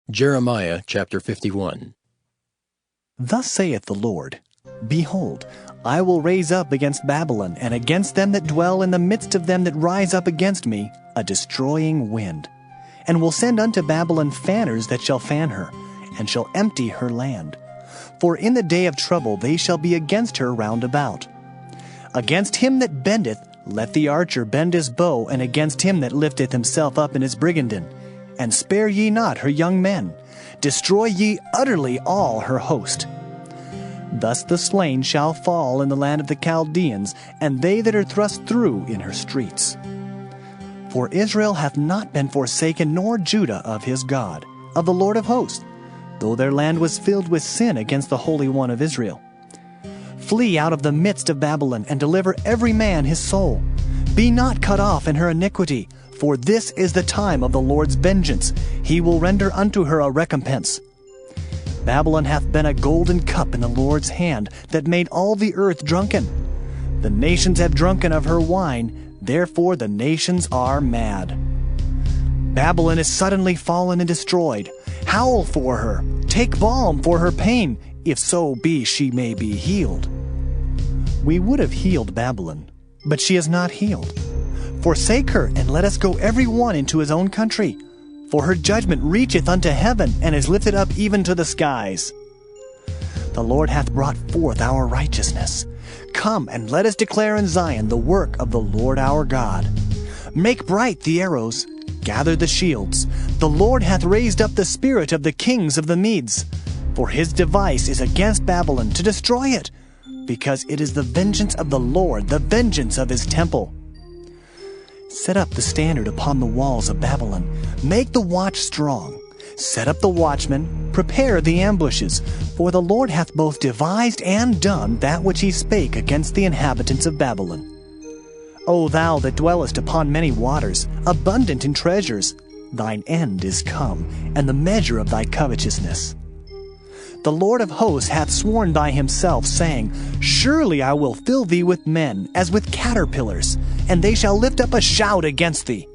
Jeremiah chapter 51. Thus saith the Lord, Behold, I will raise up against Babylon, and against them that dwell in the midst of them that rise up against me, a destroying wind, and will send unto Babylon fanners that shall fan her, and shall empty her land. For in the day of trouble they shall be against her round about. Against him that bendeth, let the archer bend his bow, and against him that lifteth himself up in his brigandine. And spare ye not her young men, destroy ye utterly all her host. Thus the slain shall fall in the land of the Chaldeans, and they that are thrust through in her streets. For Israel hath not been forsaken, nor Judah of his God, of the Lord of hosts, though their land was filled with sin against the Holy One of Israel. Flee out of the midst of Babylon, and deliver every man his soul. Be not cut off in her iniquity, for this is the time of the Lord's vengeance. He will render unto her a recompense. Babylon hath been a golden cup in the Lord's hand, that made all the earth drunken. The nations have drunken of her wine, therefore the nations are mad. Babylon is suddenly fallen and destroyed. Howl for her, take balm for her pain, if so be she may be healed. We would have healed Babylon, but she is not healed. Forsake her, and let us go every one into his own country. For her judgment reacheth unto heaven, and is lifted up even to the skies. The Lord hath brought forth our righteousness. Come, and let us declare in Zion the work of the Lord our God. Make bright the arrows, gather the shields. The Lord hath raised up the spirit of the kings of the Medes. For his device is against Babylon, to destroy it, because it is the vengeance of the Lord, the vengeance of his temple. Set up the standard upon the walls of Babylon. Make the watch strong. Set up the watchmen. Prepare the ambushes. For the Lord hath both devised and done that which he spake against the inhabitants of Babylon. O thou that dwellest upon many waters, abundant in treasures, thine end is come, and the measure of thy covetousness. The Lord of hosts hath sworn by himself, saying, Surely I will fill thee with men, as with caterpillars, and they shall lift up a shout against thee.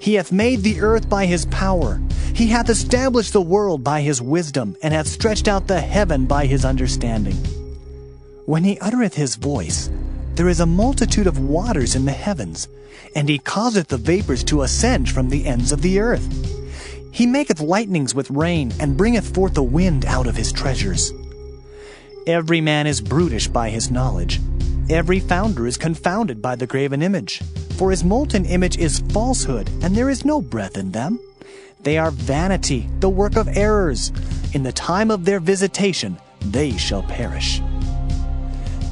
He hath made the earth by his power. He hath established the world by his wisdom, and hath stretched out the heaven by his understanding. When he uttereth his voice, there is a multitude of waters in the heavens, and he causeth the vapors to ascend from the ends of the earth. He maketh lightnings with rain, and bringeth forth the wind out of his treasures. Every man is brutish by his knowledge. Every founder is confounded by the graven image. For his molten image is falsehood, and there is no breath in them. They are vanity, the work of errors. In the time of their visitation they shall perish.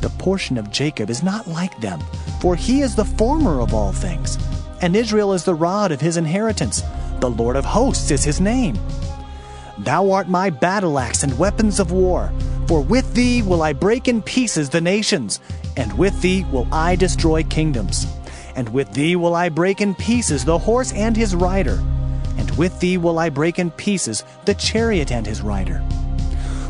The portion of Jacob is not like them, for he is the former of all things, and Israel is the rod of his inheritance. The Lord of hosts is his name. Thou art my battle axe and weapons of war, for with thee will I break in pieces the nations, and with thee will I destroy kingdoms. And with thee will I break in pieces the horse and his rider, and with thee will I break in pieces the chariot and his rider.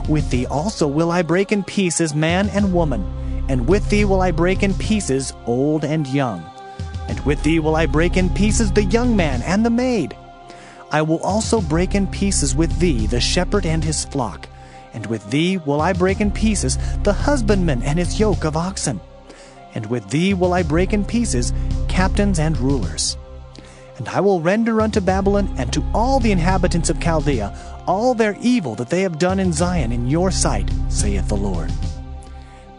With thee also will I break in pieces man and woman, and with thee will I break in pieces old and young. And with thee will I break in pieces the young man and the maid. I will also break in pieces with thee the shepherd and his flock, and with thee will I break in pieces the husbandman and his yoke of oxen. And with thee will I break in pieces captains and rulers. And I will render unto Babylon and to all the inhabitants of Chaldea all their evil that they have done in Zion in your sight, saith the Lord.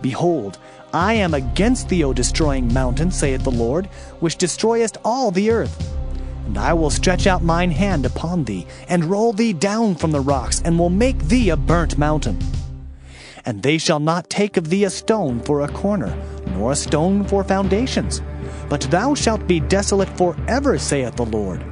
Behold, I am against thee, O destroying mountain, saith the Lord, which destroyest all the earth. And I will stretch out mine hand upon thee, and roll thee down from the rocks, and will make thee a burnt mountain. And they shall not take of thee a stone for a corner, nor a stone for foundations, but thou shalt be desolate forever, saith the Lord.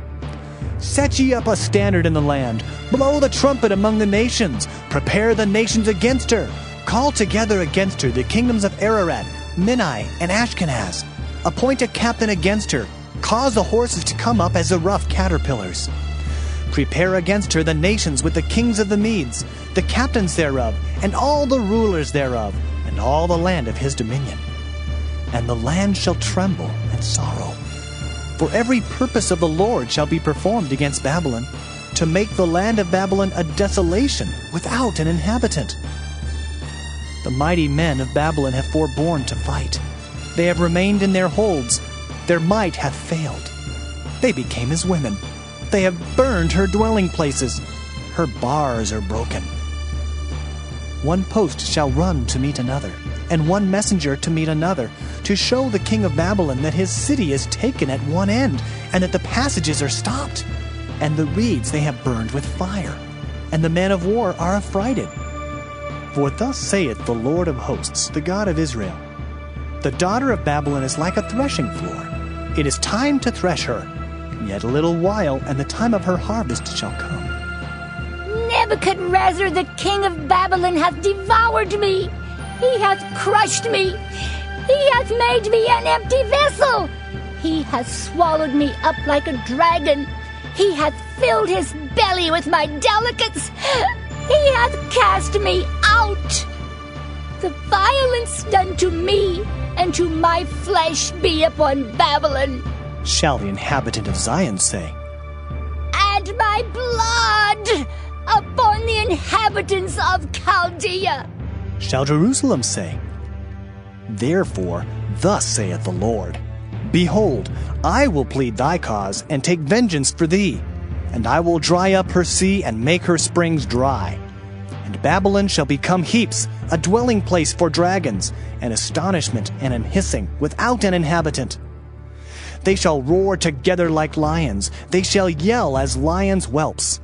Set ye up a standard in the land, blow the trumpet among the nations, prepare the nations against her, call together against her the kingdoms of Ararat, Minai, and Ashkenaz, appoint a captain against her, cause the horses to come up as the rough caterpillars. Prepare against her the nations with the kings of the Medes, the captains thereof, and all the rulers thereof, and all the land of his dominion. And the land shall tremble and sorrow. For every purpose of the Lord shall be performed against Babylon, to make the land of Babylon a desolation without an inhabitant. The mighty men of Babylon have forborne to fight. They have remained in their holds. Their might hath failed. They became as women. They have burned her dwelling places. Her bars are broken. One post shall run to meet another, and one messenger to meet another, to show the king of Babylon that his city is taken at one end, and that the passages are stopped, and the reeds they have burned with fire, and the men of war are affrighted. For thus saith the Lord of hosts, the God of Israel, the daughter of Babylon is like a threshing floor. It is time to thresh her. Yet a little while, and the time of her harvest shall come. Nebuchadnezzar, the king of Babylon, hath devoured me. He hath crushed me. He hath made me an empty vessel. He hath swallowed me up like a dragon. He hath filled his belly with my delicates. He hath cast me out. The violence done to me and to my flesh be upon Babylon, shall the inhabitant of Zion say. And my blood upon the inhabitants of Chaldea, shall Jerusalem say. Therefore, thus saith the Lord, Behold, I will plead thy cause, and take vengeance for thee, and I will dry up her sea, and make her springs dry. And Babylon shall become heaps, a dwelling place for dragons, an astonishment and an hissing, without an inhabitant. They shall roar together like lions, they shall yell as lions' whelps.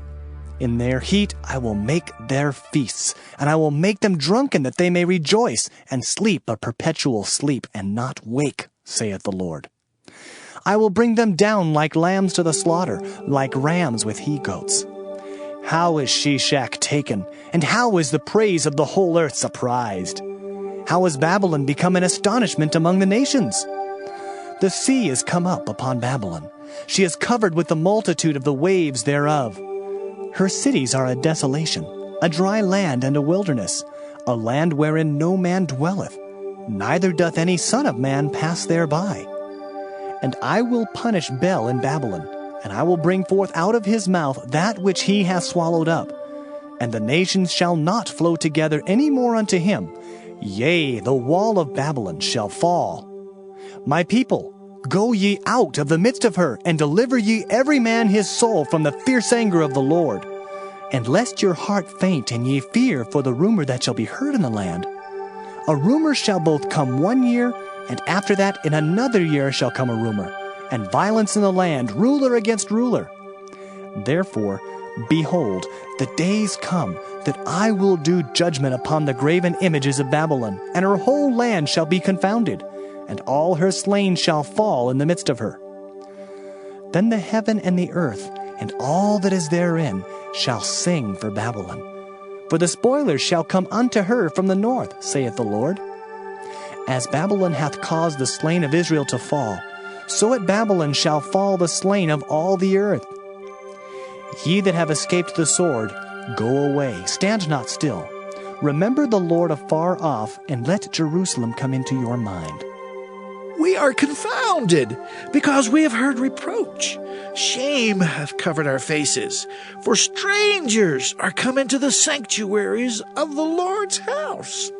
In their heat I will make their feasts, and I will make them drunken, that they may rejoice, and sleep a perpetual sleep, and not wake, saith the Lord. I will bring them down like lambs to the slaughter, like rams with he-goats. How is Shishak taken, and how is the praise of the whole earth surprised? How has Babylon become an astonishment among the nations? The sea is come up upon Babylon. She is covered with the multitude of the waves thereof. Her cities are a desolation, a dry land and a wilderness, a land wherein no man dwelleth, neither doth any son of man pass thereby. And I will punish Bel in Babylon, and I will bring forth out of his mouth that which he hath swallowed up, and the nations shall not flow together any more unto him. Yea, the wall of Babylon shall fall. My people, go ye out of the midst of her, and deliver ye every man his soul from the fierce anger of the Lord. And lest your heart faint, and ye fear for the rumor that shall be heard in the land. A rumor shall both come 1 year, and after that in another year shall come a rumor, and violence in the land, ruler against ruler. Therefore, behold, the days come that I will do judgment upon the graven images of Babylon, and her whole land shall be confounded, and all her slain shall fall in the midst of her. Then the heaven and the earth, and all that is therein, shall sing for Babylon. For the spoilers shall come unto her from the north, saith the Lord. As Babylon hath caused the slain of Israel to fall, so at Babylon shall fall the slain of all the earth. Ye that have escaped the sword, go away, stand not still. Remember the Lord afar off, and let Jerusalem come into your mind. We are confounded, because we have heard reproach. Shame hath covered our faces, for strangers are come into the sanctuaries of the Lord's house.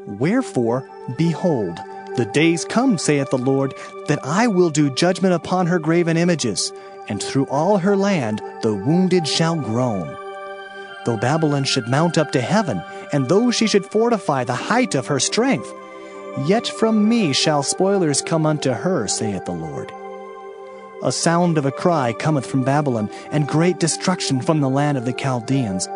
Wherefore, behold, the days come, saith the Lord, that I will do judgment upon her graven images, and through all her land the wounded shall groan. Though Babylon should mount up to heaven, and though she should fortify the height of her strength, yet from me shall spoilers come unto her, saith the Lord. A sound of a cry cometh from Babylon, and great destruction from the land of the Chaldeans.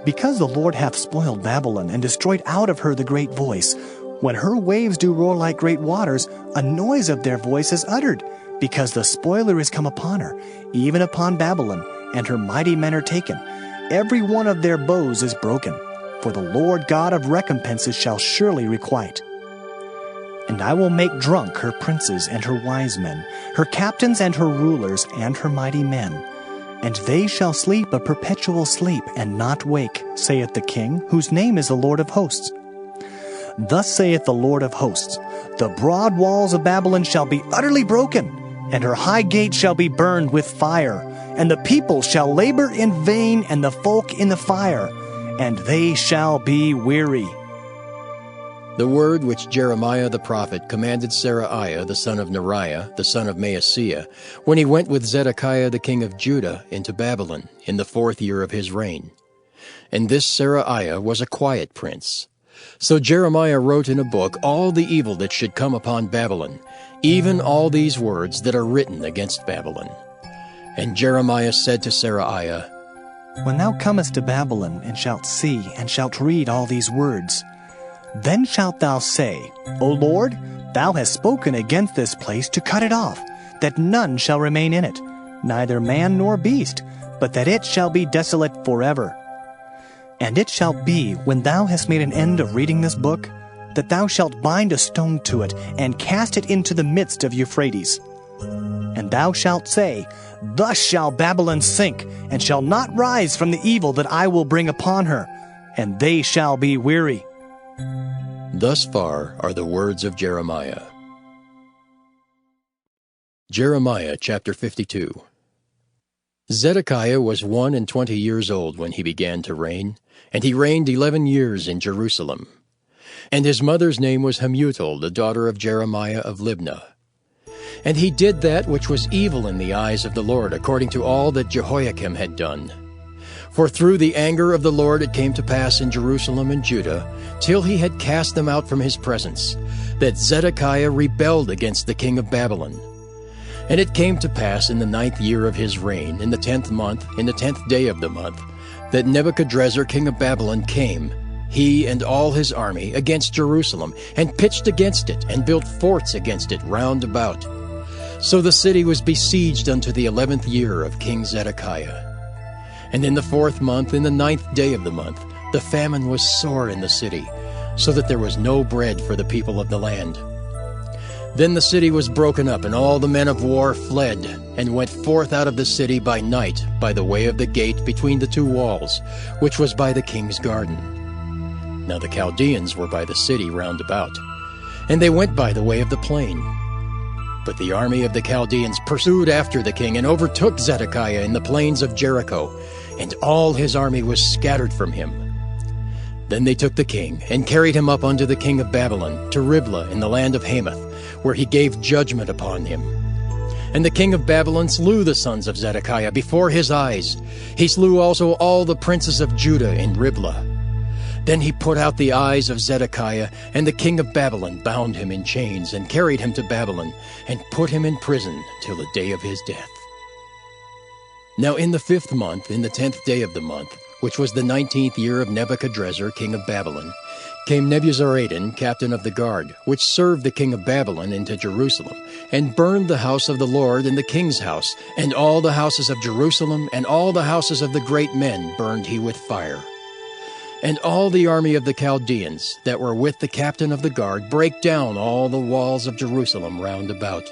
Because the Lord hath spoiled Babylon, and destroyed out of her the great voice, when her waves do roar like great waters, a noise of their voice is uttered, because the spoiler is come upon her, even upon Babylon, and her mighty men are taken. Every one of their bows is broken, for the Lord God of recompenses shall surely requite. And I will make drunk her princes and her wise men, her captains and her rulers and her mighty men. And they shall sleep a perpetual sleep, and not wake, saith the King, whose name is the Lord of hosts. Thus saith the Lord of hosts, the broad walls of Babylon shall be utterly broken, and her high gate shall be burned with fire, and the people shall labor in vain, and the folk in the fire, and they shall be weary. The word which Jeremiah the prophet commanded Seraiah the son of Neriah, the son of Maaseiah, when he went with Zedekiah the king of Judah into Babylon in the 4th year of his reign. And this Seraiah was a quiet prince. So Jeremiah wrote in a book all the evil that should come upon Babylon, even all these words that are written against Babylon. And Jeremiah said to Seraiah, When thou comest to Babylon, and shalt see, and shalt read all these words, then shalt thou say, O Lord, thou hast spoken against this place to cut it off, that none shall remain in it, neither man nor beast, but that it shall be desolate forever. And it shall be, when thou hast made an end of reading this book, that thou shalt bind a stone to it, and cast it into the midst of Euphrates. And thou shalt say, Thus shall Babylon sink, and shall not rise from the evil that I will bring upon her, and they shall be weary. Thus far are the words of Jeremiah. Jeremiah chapter 52. Zedekiah was 21 years old when he began to reign, and he reigned 11 years in Jerusalem. And his mother's name was Hamutal, the daughter of Jeremiah of Libnah. And he did that which was evil in the eyes of the Lord, according to all that Jehoiakim had done. For through the anger of the Lord it came to pass in Jerusalem and Judah, till he had cast them out from his presence, that Zedekiah rebelled against the king of Babylon. And it came to pass in the 9th year of his reign, in the 10th month, in the 10th day of the month, that Nebuchadrezzar king of Babylon came, he and all his army, against Jerusalem, and pitched against it, and built forts against it round about. So the city was besieged unto the 11th year of King Zedekiah. And in the 4th month, in the 9th day of the month, the famine was sore in the city, so that there was no bread for the people of the land. Then the city was broken up, and all the men of war fled, and went forth out of the city by night, by the way of the gate between the 2 walls, which was by the king's garden. Now the Chaldeans were by the city round about, and they went by the way of the plain. But the army of the Chaldeans pursued after the king, and overtook Zedekiah in the plains of Jericho, and all his army was scattered from him. Then they took the king, and carried him up unto the king of Babylon, to Riblah in the land of Hamath, where he gave judgment upon him. And the king of Babylon slew the sons of Zedekiah before his eyes. He slew also all the princes of Judah in Riblah. Then he put out the eyes of Zedekiah, and the king of Babylon bound him in chains, and carried him to Babylon, and put him in prison till the day of his death. Now in the 5th month, in the 10th day of the month, which was the 19th year of Nebuchadrezzar king of Babylon, came Nebuzaradan, captain of the guard, which served the king of Babylon, into Jerusalem, and burned the house of the Lord and the king's house, and all the houses of Jerusalem, and all the houses of the great men burned he with fire. And all the army of the Chaldeans that were with the captain of the guard brake down all the walls of Jerusalem round about.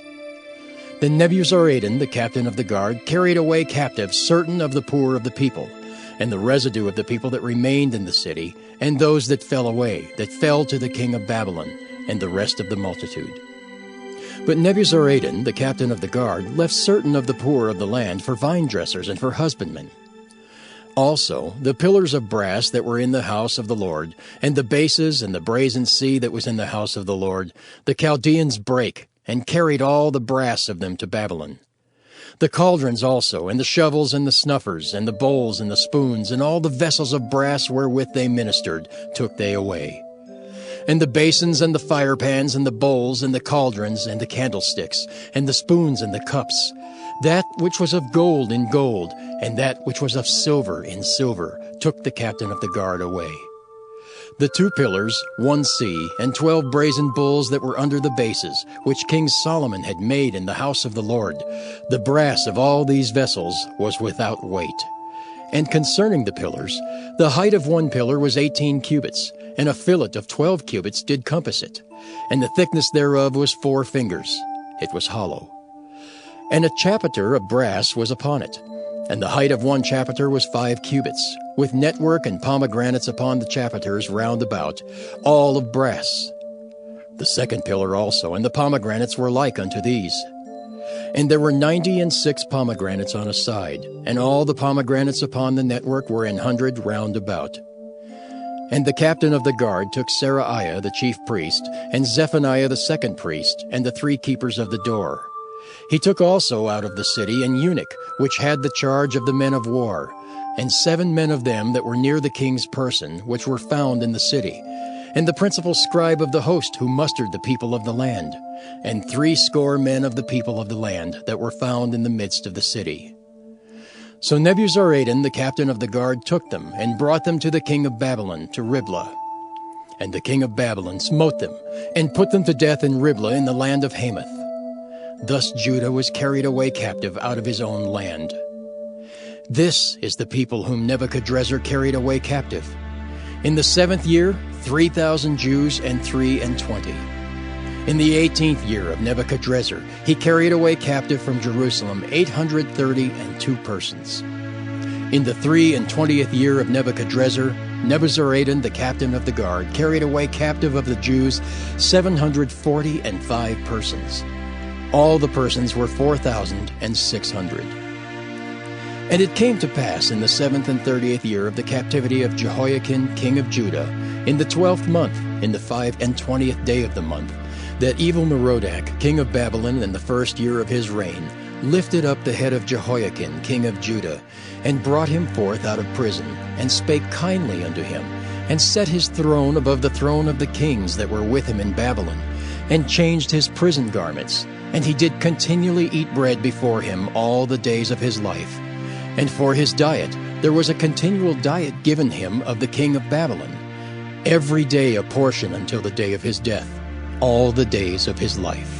Then Nebuzaradan, the captain of the guard, carried away captive certain of the poor of the people, and the residue of the people that remained in the city, and those that fell away, that fell to the king of Babylon, and the rest of the multitude. But Nebuzaradan, the captain of the guard, left certain of the poor of the land for vine dressers and for husbandmen. Also the pillars of brass that were in the house of the Lord, and the bases and the brazen sea that was in the house of the Lord, the Chaldeans brake, and carried all the brass of them to Babylon. The cauldrons also, and the shovels, and the snuffers, and the bowls, and the spoons, and all the vessels of brass wherewith they ministered, took they away. And the basins, and the firepans, and the bowls, and the cauldrons, and the candlesticks, and the spoons, and the cups, that which was of gold in gold, and that which was of silver in silver, took the captain of the guard away. The 2 pillars, 1 sea, and 12 brazen bulls that were under the bases, which King Solomon had made in the house of the Lord, the brass of all these vessels was without weight. And concerning the pillars, the height of 1 pillar was 18 cubits, and a fillet of 12 cubits did compass it, and the thickness thereof was 4 fingers. It was hollow. And a chapiter of brass was upon it, and the height of 1 chapiter was 5 cubits, with network and pomegranates upon the chapiters round about, all of brass. The 2nd pillar also, and the pomegranates were like unto these. And there were 96 pomegranates on a side, and all the pomegranates upon the network were 100 round about. And the captain of the guard took Seraiah the chief priest, and Zephaniah the second priest, and the 3 keepers of the door. He took also out of the city an eunuch, which had the charge of the men of war, and 7 men of them that were near the king's person, which were found in the city, and the principal scribe of the host who mustered the people of the land, and 60 men of the people of the land that were found in the midst of the city. So Nebuzaradan the captain of the guard took them, and brought them to the king of Babylon, to Riblah. And the king of Babylon smote them, and put them to death in Riblah in the land of Hamath. Thus Judah was carried away captive out of his own land. This is the people whom Nebuchadrezzar carried away captive. In the 7th year, 3,000 Jews and 23. In the 18th year of Nebuchadrezzar, he carried away captive from Jerusalem 832 persons. In the 23rd year of Nebuchadrezzar, Nebuzaradan, the captain of the guard, carried away captive of the Jews 745 persons. All the persons were 4,600. And it came to pass in the 7th and 30th year of the captivity of Jehoiakim king of Judah, in the 12th month, in the 25th day of the month, that Evil-Merodach king of Babylon in the 1st year of his reign lifted up the head of Jehoiakim king of Judah, and brought him forth out of prison, and spake kindly unto him, and set his throne above the throne of the kings that were with him in Babylon, and changed his prison garments, and he did continually eat bread before him all the days of his life. And for his diet there was a continual diet given him of the king of Babylon, every day a portion until the day of his death, all the days of his life.